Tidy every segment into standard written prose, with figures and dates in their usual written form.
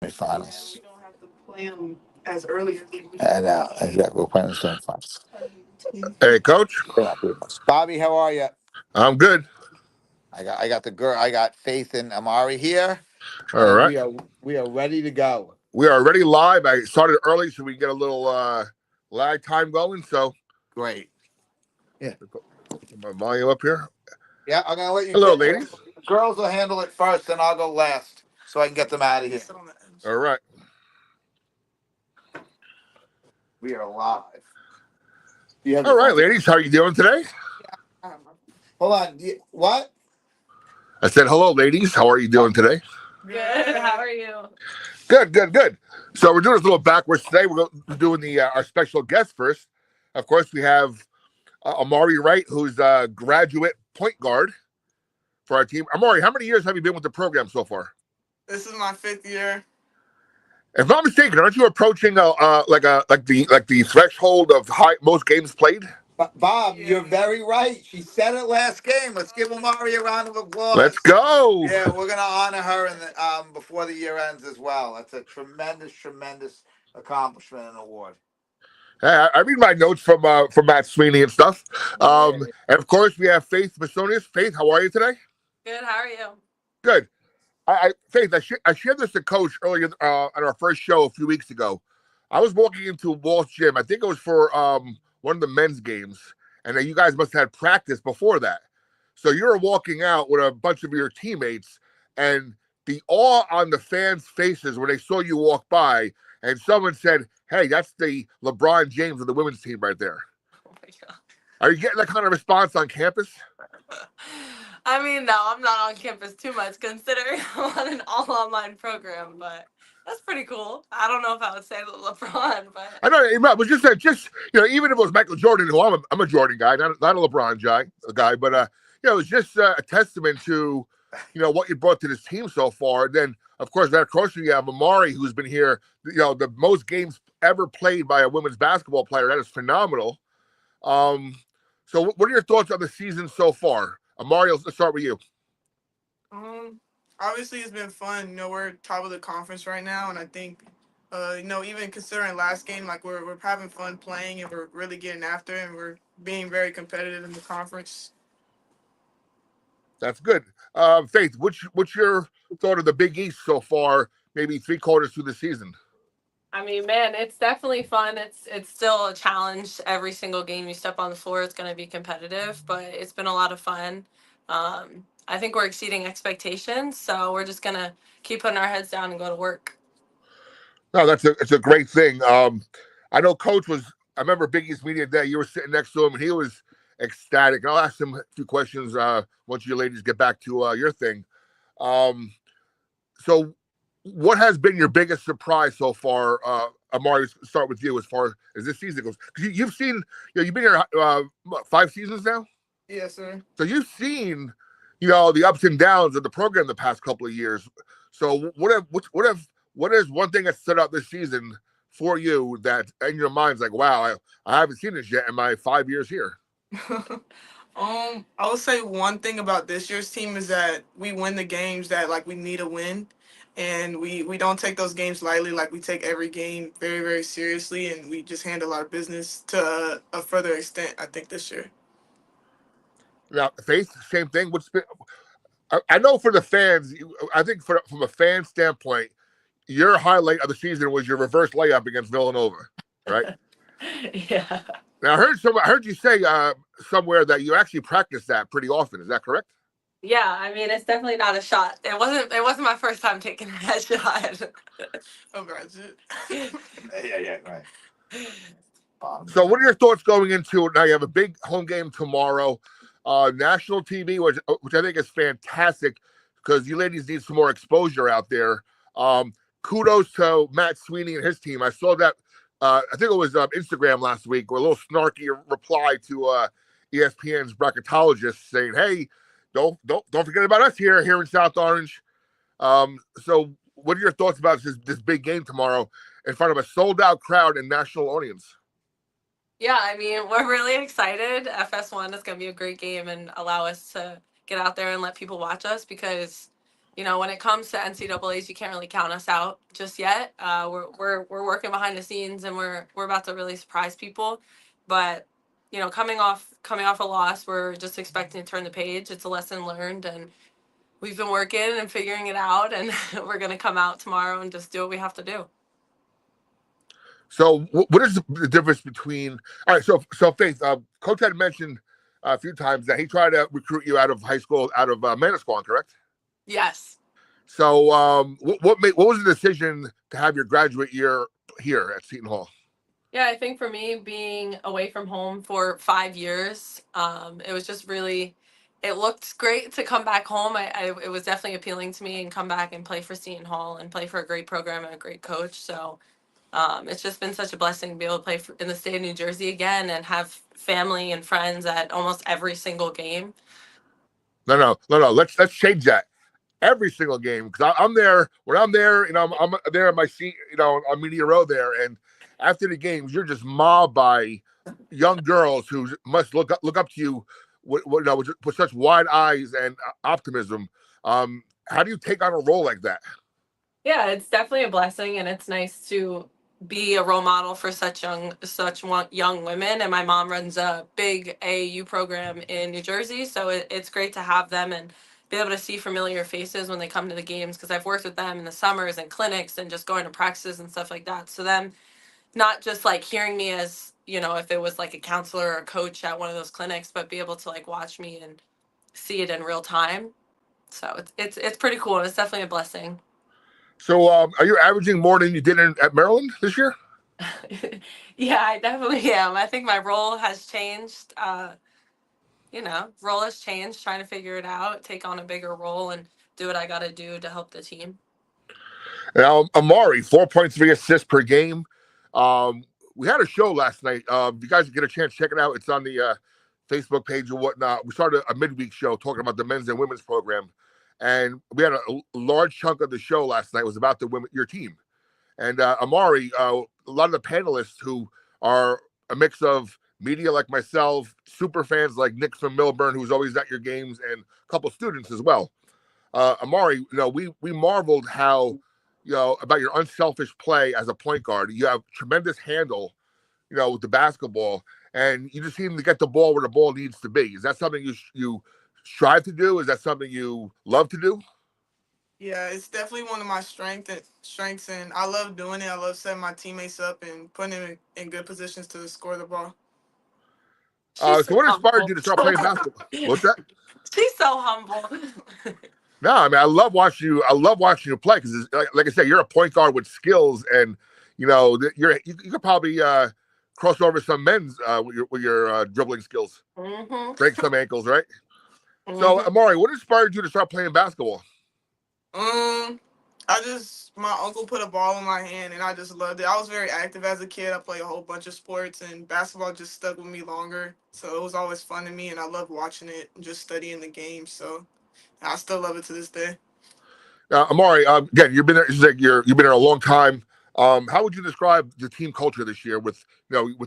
Semifinals. We don't have to play them as early as we And exactly, we're playing the semifinals. Hey, Coach. Bobby, how are you? I'm good. I got the girl. I got Faith and Amari here, All and right. we are ready to go. We are already live. I started early so we can get a little lag time going. So, Great. put my volume up here. Yeah, I'm gonna let you Hello, get. ladies. Girls will handle it first, then I'll go last, so I can get them out of here. All right. We are live. You have All right, your ladies. How are you doing today? Hold on. What? I said, hello, ladies. How are you doing today? Good. How are you? Good, good, good. So we're doing this a little backwards today. We're doing our special guest first. Of course, we have Amari Wright, who's a graduate point guard for our team. Amari, how many years have you been with the program so far? This is my 5th year. If I'm not mistaken, aren't you approaching the threshold of most games played? Bob, you're very right. She said it last game. Let's give Amari a round of applause. Let's go. Yeah, we're gonna honor her in the before the year ends as well. That's a tremendous accomplishment and award. I read my notes from Matt Sweeney and stuff. And of course, we have Faith Masonius. Faith, how are you today? Good. How are you? Good. Faith, I shared this to Coach earlier on our first show a few weeks ago. I was walking into Walsh Gym. I think it was for one of the men's games, and you guys must have had practice before that. So you were walking out with a bunch of your teammates, and the awe on the fans' faces when they saw you walk by, and someone said, "Hey, that's the LeBron James of the women's team right there." Oh my God. Are you getting that kind of response on campus? I mean, no, I'm not on campus too much considering I'm on an all online program, but that's pretty cool. I don't know if I would say LeBron, but I know, but just even if it was Michael Jordan, who I'm a Jordan guy, not a LeBron guy, but it's just a testament to what you brought to this team so far. And then, of course, right across you have Amari, who's been here, the most games ever played by a women's basketball player. That is phenomenal. So what are your thoughts on the season so far? Amari, let's start with you. Obviously it's been fun. We're top of the conference right now, and I think, even considering last game, like we're having fun playing, and we're really getting after it, and we're being very competitive in the conference. That's good. Faith, what's your thought of the Big East so far? Maybe 3/4 through the season. I mean, man, it's definitely fun. It's still a challenge. Every single game you step on the floor, it's going to be competitive, but it's been a lot of fun. I think we're exceeding expectations, so we're just going to keep putting our heads down and go to work. No, it's a great thing. I know Coach was. I remember Big East Media Day. You were sitting next to him, and he was ecstatic. I'll ask him a few questions once you ladies get back to your thing. So, what has been your biggest surprise so far? Amari, start with you as far as this season goes. Because you've seen, you've been here 5 seasons now. Yes, sir. So you've seen, the ups and downs of the program the past couple of years. So what is one thing that stood out this season for you that in your mind's like, wow, I haven't seen this yet in my 5 years here? I would say one thing about this year's team is that we win the games that like we need to win, and we don't take those games lightly. Like we take every game very, very seriously, and we just handle our business to a further extent, I think, this year. Now, Faith, same thing. I know for the fans, I think from a fan standpoint, your highlight of the season was your reverse layup against Villanova, right? Yeah. Now, I heard you say somewhere that you actually practice that pretty often. Is that correct? Yeah, I mean, it's definitely not a shot. It wasn't my first time taking that shot. Oh, that's it. Yeah, right. So, what are your thoughts going into now? You have a big home game tomorrow, national TV, which I think is fantastic because you ladies need some more exposure out there. Kudos to Matt Sweeney and his team. I saw that. I think it was Instagram last week, with a little snarky reply to ESPN's bracketologist saying, "Hey, don't forget about us here in South Orange." So, what are your thoughts about this big game tomorrow in front of a sold out crowd and national audience? Yeah, I mean, we're really excited. FS1 is going to be a great game and allow us to get out there and let people watch us because, you know, when it comes to NCAAs, you can't really count us out just yet. We're working behind the scenes, and we're about to really surprise people. But you know, coming off a loss, we're just expecting to turn the page. It's a lesson learned, and we've been working and figuring it out, and we're gonna come out tomorrow and just do what we have to do. So what is the difference between, all right, so Faith, Coach had mentioned a few times that he tried to recruit you out of high school, out of Manasquan, correct? Yes. So what was the decision to have your graduate year here at Seton Hall? Yeah, I think for me, being away from home for 5 years, it was just really, it looked great to come back home. It was definitely appealing to me and come back and play for Seton Hall and play for a great program and a great coach. So it's just been such a blessing to be able to play in the state of New Jersey again and have family and friends at almost every single game. No. Let's change that. Every single game, because I'm there. When I'm there, you know, I'm there in my seat, you know, on Media Row there, and after the games, you're just mobbed by young girls who must look up to you with such wide eyes and optimism. How do you take on a role like that? Yeah, it's definitely a blessing, and it's nice to be a role model for such young women. And my mom runs a big AAU program in New Jersey, so it's great to have them and be able to see familiar faces when they come to the games, because I've worked with them in the summers and clinics and just going to practices and stuff like that. So them not just like hearing me as, you know, if it was like a counselor or a coach at one of those clinics, but be able to like watch me and see it in real time. So it's pretty cool. It's definitely a blessing. So, are you averaging more than you did at Maryland this year? Yeah, I definitely am. I think my role has changed. You know, role has changed, trying to figure it out, take on a bigger role, and do what I got to do to help the team. Now, Amari, 4.3 assists per game. We had a show last night. If you guys get a chance, check it out. It's on the Facebook page and whatnot. We started a midweek show talking about the men's and women's program. And we had a large chunk of the show last night was about the women, your team. And Amari, a lot of the panelists who are a mix of media like myself, super fans like Nick from Milburn, who's always at your games, and a couple students as well. Amari, you know, we marveled how, you know, about your unselfish play as a point guard. You have tremendous handle, you know, with the basketball, and you just seem to get the ball where the ball needs to be. Is that something you strive to do? Is that something you love to do? Yeah, it's definitely one of my strengths, and I love doing it. I love setting my teammates up and putting them in good positions to score the ball. So what inspired you to start playing basketball? What's that? She's so humble. No, I mean I love watching you. I love watching you play because, like I said, you're a point guard with skills, and you know you could probably cross over some men's with your dribbling skills, break some ankles, right? So, Amari, what inspired you to start playing basketball? My uncle put a ball in my hand and I just loved it. I was very active as a kid. I played a whole bunch of sports and basketball just stuck with me longer. So it was always fun to me and I love watching it and just studying the game. So I still love it to this day. Amari, again, you've been there. You've been there a long time. How would you describe the team culture this year with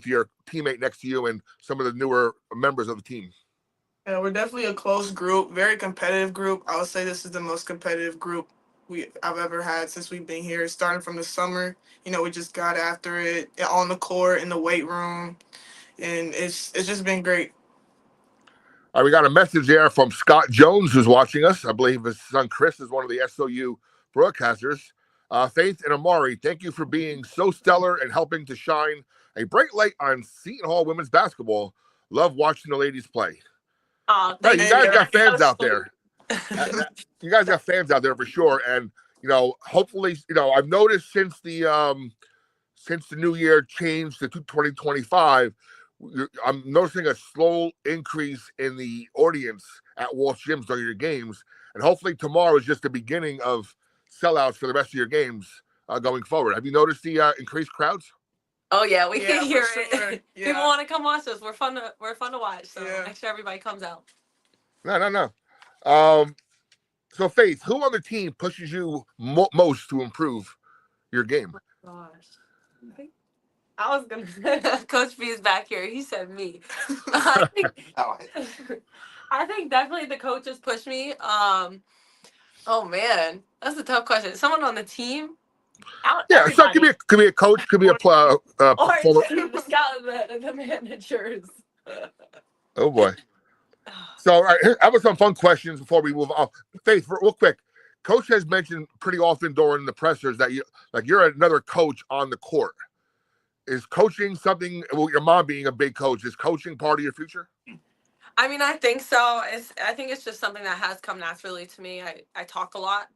your teammate next to you and some of the newer members of the team? Yeah, we're definitely a close group, very competitive group. I would say this is the most competitive group I've ever had since we've been here. Starting from the summer, you know, we just got after it on the court, in the weight room, and it's just been great. We got a message there from Scott Jones, who's watching us. I believe his son Chris is one of the SOU broadcasters. Faith and Amari, thank you for being so stellar and helping to shine a bright light on Seton Hall women's basketball. Love watching the ladies play. Oh, you guys got fans out there. You guys got fans out there for sure, and you know, hopefully, you know, I've noticed since the new year changed to 2025, I'm noticing a slow increase in the audience at Walsh Gyms during your games, and hopefully tomorrow is just the beginning of sellouts for the rest of your games going forward. Have you noticed the increased crowds? Oh yeah, we can hear it. Sure. Yeah. People want to come watch us. We're fun to watch. So make sure everybody comes out. No. So Faith, who on the team pushes you most to improve your game? Oh gosh, I was gonna. Coach B is back here. He said me. I think definitely the coaches push me. Oh man, that's a tough question. Someone on the team? Yeah, so it Everybody. could be a coach, could be a Or former. the scout, the managers. Oh boy. So, all right, how about some fun questions before we move on? Faith, real quick. Coach has mentioned pretty often during the pressers that you're another coach on the court. Is coaching something? Well, your mom being a big coach, is coaching part of your future? I mean, I think so. I think it's just something that has come naturally to me. I talk a lot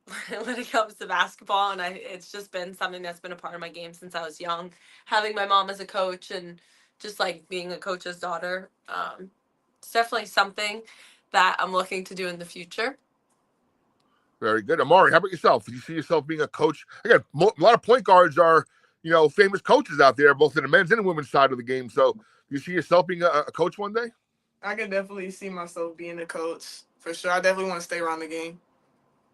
when it comes to basketball, and it's just been something that's been a part of my game since I was young. Having my mom as a coach and just like being a coach's daughter, it's definitely something that I'm looking to do in the future. Very good. Amari, how about yourself? Do you see yourself being a coach? Again, a lot of point guards are, famous coaches out there, both in the men's and the women's side of the game. So, do you see yourself being a coach one day? I can definitely see myself being a coach for sure. I definitely want to stay around the game.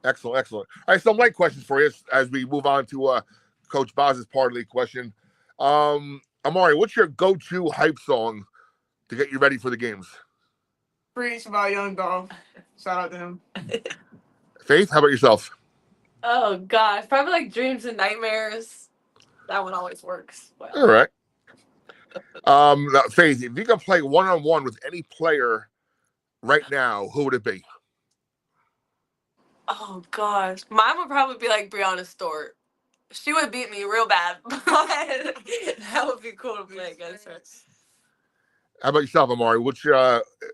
Excellent, excellent. All right, some light questions for you as we move on to Coach Bozz's part of the question. Amari, what's your go-to hype song to get you ready for the games? Preach by Young Dolph. Shout out to him. Faith, how about yourself? Oh gosh, probably like Dreams and Nightmares. That one always works well. All right. Faith, if you can play one-on-one with any player right now, who would it be? Oh gosh, mine would probably be like Brianna Stewart. She would beat me real bad, but that would be cool to play against her. How about yourself, Amari? Which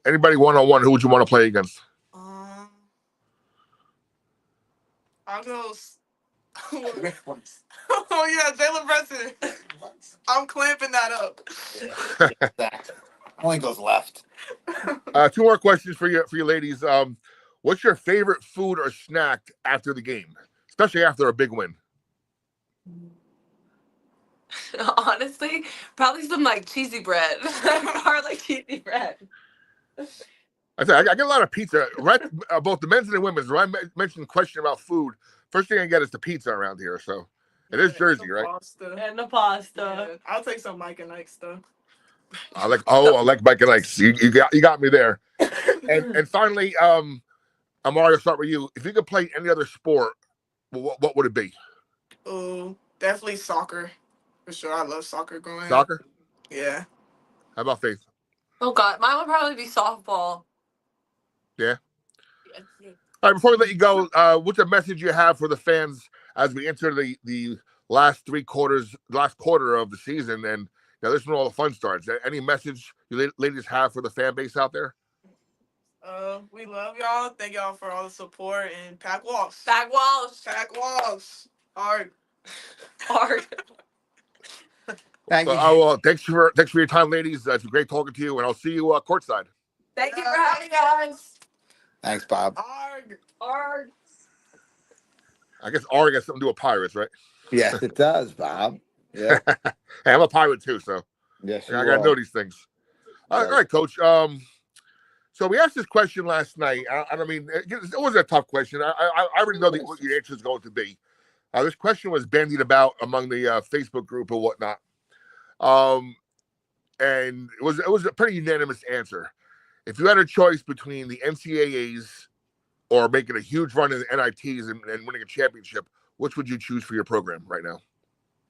anybody one-on-one, who would you want to play against? I'll go. Oh yeah, Jalen Brunson. I'm clamping that up. Only goes left. Two more questions for you ladies. What's your favorite food or snack after the game, especially after a big win? Honestly, probably some like cheesy bread, garlic cheesy bread. I get a lot of pizza, right? Both the men's and the women's. When I mentioned the question about food, first thing I get is the pizza around here. So it is Jersey, right? Pasta. And the pasta. Yeah, I'll take some Mike and Ike stuff. I like Mike and Ike's. You got me there. And finally, Amari, I'll start with you. If you could play any other sport, what would it be? Oh, definitely soccer. For sure, I love soccer growing up. Soccer? Yeah. How about Faith? Oh God, mine would probably be softball. Yeah. All right, before we let you go, what's a message you have for the fans as we enter the last quarter of the season, and this is when all the fun starts? Any message you ladies have for the fan base out there? We love y'all. Thank y'all for all the support, and pack walls. Pack walls. Pack walls. Hard. Thank you. Thanks for your time, ladies. It's been great talking to you, and I'll see you courtside. Thank you for having us. Thanks, Bob. Arg. I guess Arg has something to do with pirates, right? Yes, it does, Bob. Yeah. Hey, I'm a pirate too, so Yes, I gotta know these things. All right, Coach. So we asked this question last night. I mean, it was a tough question. I already know what your answer is going to be. This question was bandied about among the Facebook group and whatnot, and it was a pretty unanimous answer. If you had a choice between the NCAAs or making a huge run in the NITs and winning a championship, which would you choose for your program right now?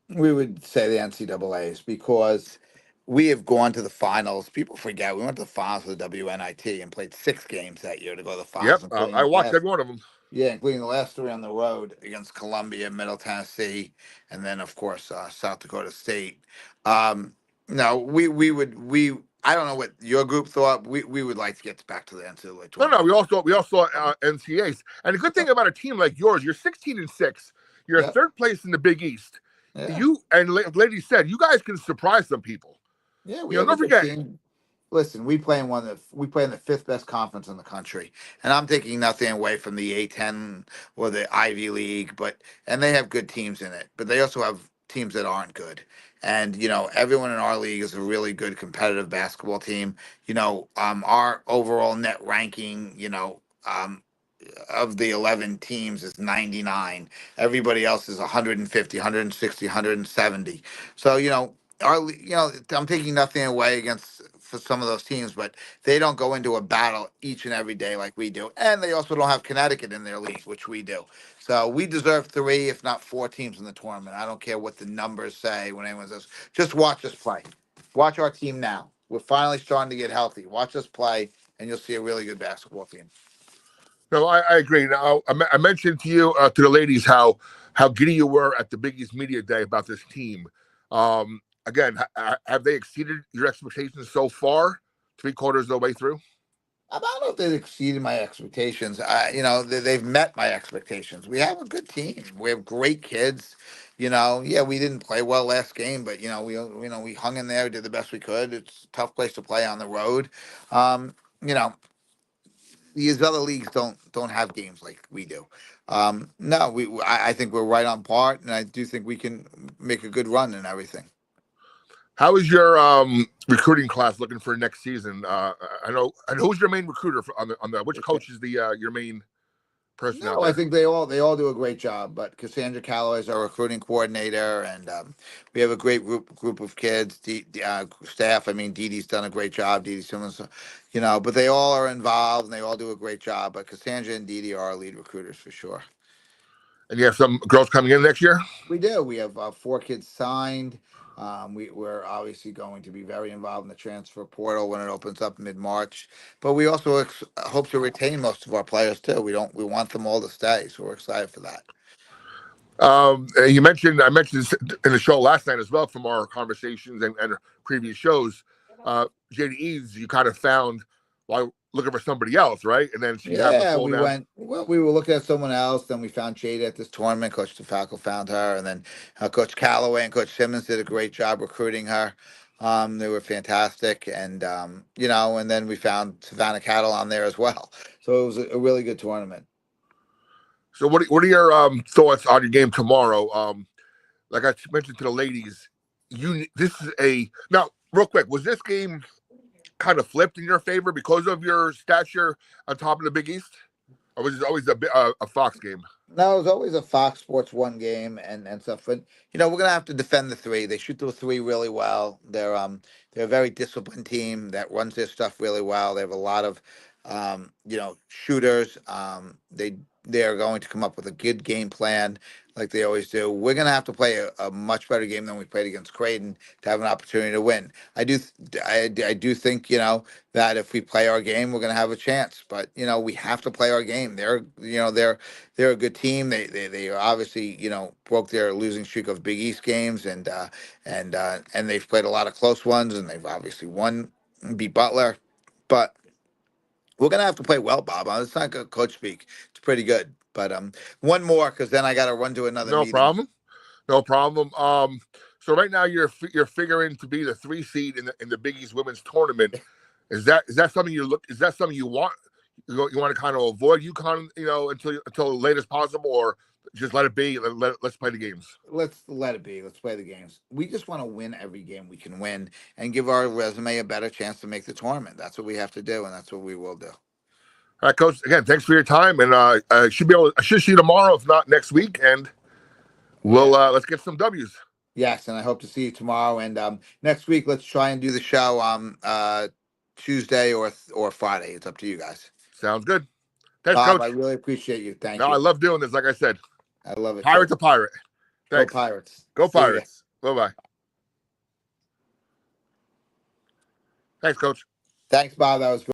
We would say the NCAAs because we have gone to the finals. People forget we went to the finals of the WNIT and played 6 games that year to go to the finals. Yep, I watched every one of them. Yeah, including the last 3 on the road against Columbia, Middle Tennessee, and then of course South Dakota State. No, we would. I don't know what your group thought. We would like to get back to the NCAA tournament. No, we also NCAAs. And the good thing about a team like yours, you're 16-6. You're third place in the Big East. Yeah. You and lady said you guys can surprise some people. Yeah, don't forget. Listen, we play in the 5th best conference in the country, and I'm taking nothing away from the A10 or the Ivy League, and they have good teams in it, but they also have teams that aren't good. And everyone in our league is a really good competitive basketball team. Our overall net ranking, of the 11 teams is 99. Everybody else is 150, 160, 170. So, I'm taking nothing away for some of those teams, but they don't go into a battle each and every day like we do, and they also don't have Connecticut in their league, which we do. So we deserve 3, if not 4 teams in the tournament. I don't care what the numbers say when anyone says. Just watch us play. Watch our team now. We're finally starting to get healthy. Watch us play, and you'll see a really good basketball team. No, I agree. Now, I mentioned to you, to the ladies, how giddy you were at the Big East Media Day about this team. Again, have they exceeded your expectations so far, 3/4 of the way through? I don't know if they've exceeded my expectations. They've met my expectations. We have a good team. We have great kids. Yeah, we didn't play well last game, but we hung in there, did the best we could. It's a tough place to play on the road. Um, you know, these other leagues don't have games like we do. No, I think we're right on par, and I do think we can make a good run and everything. How is your recruiting class looking for next season? I know who's your main recruiter on the which coach is the your main person out No, there? I think they all do a great job. But Cassandra Calloway is our recruiting coordinator, and we have a great group of kids, staff. I mean, Dee Dee's done a great job. Dee Dee Simmons, but they all are involved and they all do a great job. But Cassandra and Dee Dee are our lead recruiters for sure. And you have some girls coming in next year? We do. We have 4 kids signed. We're obviously going to be very involved in the transfer portal when it opens up mid-March. But we also hope to retain most of our players too. We want them all to stay, so we're excited for that. I mentioned this in the show last night as well from our conversations and previous shows. JDE's you kind of found while looking for somebody else, right? And then she happened to fall down. We were looking at someone else. Then we found Jada at this tournament. Coach DeFalco found her. And then Coach Calloway and Coach Simmons did a great job recruiting her. They were fantastic. And, and then we found Savannah Catalon there as well. So it was a really good tournament. So what are your thoughts on your game tomorrow? Like I mentioned to the ladies, this is now real quick, was this game kind of flipped in your favor because of your stature on top of the Big East? Or was it always a Fox game? No, it was always a Fox Sports 1 game and stuff. But we're gonna have to defend the 3. They shoot the 3 really well. They're a very disciplined team that runs their stuff really well. They have a lot of shooters. They are going to come up with a good game plan like they always do. We're gonna have to play a much better game than we played against Creighton to have an opportunity to win. I do think that if we play our game, we're gonna have a chance. But we have to play our game. They're a good team. They obviously broke their losing streak of Big East games, and they've played a lot of close ones, and they've obviously won, beat Butler, but we're gonna have to play well, Bob. It's not good coach speak. It's pretty good, but one more because then I got to run to another No meeting. problem. No problem. So right now you're figuring to be the 3 seed in the Big East women's tournament. Is that something Is that something you want? You want to kind of avoid UConn, until late as possible, or just let it be? Let's play the games. Let's let it be. Let's play the games. We just want to win every game we can win and give our resume a better chance to make the tournament. That's what we have to do, and that's what we will do. All right, Coach. Again, thanks for your time, and I should see you tomorrow, if not next week, and we'll let's get some W's. Yes, and I hope to see you tomorrow. And next week, let's try and do the show Tuesday or Friday. It's up to you guys. Sounds good. Thanks, Bob, Coach. I really appreciate you. Thank you. I love doing this. Like I said, I love it. Pirate to pirate. Thanks. Go Pirates. Go Pirates. Bye-bye. Thanks, Coach. Thanks, Bob. That was great.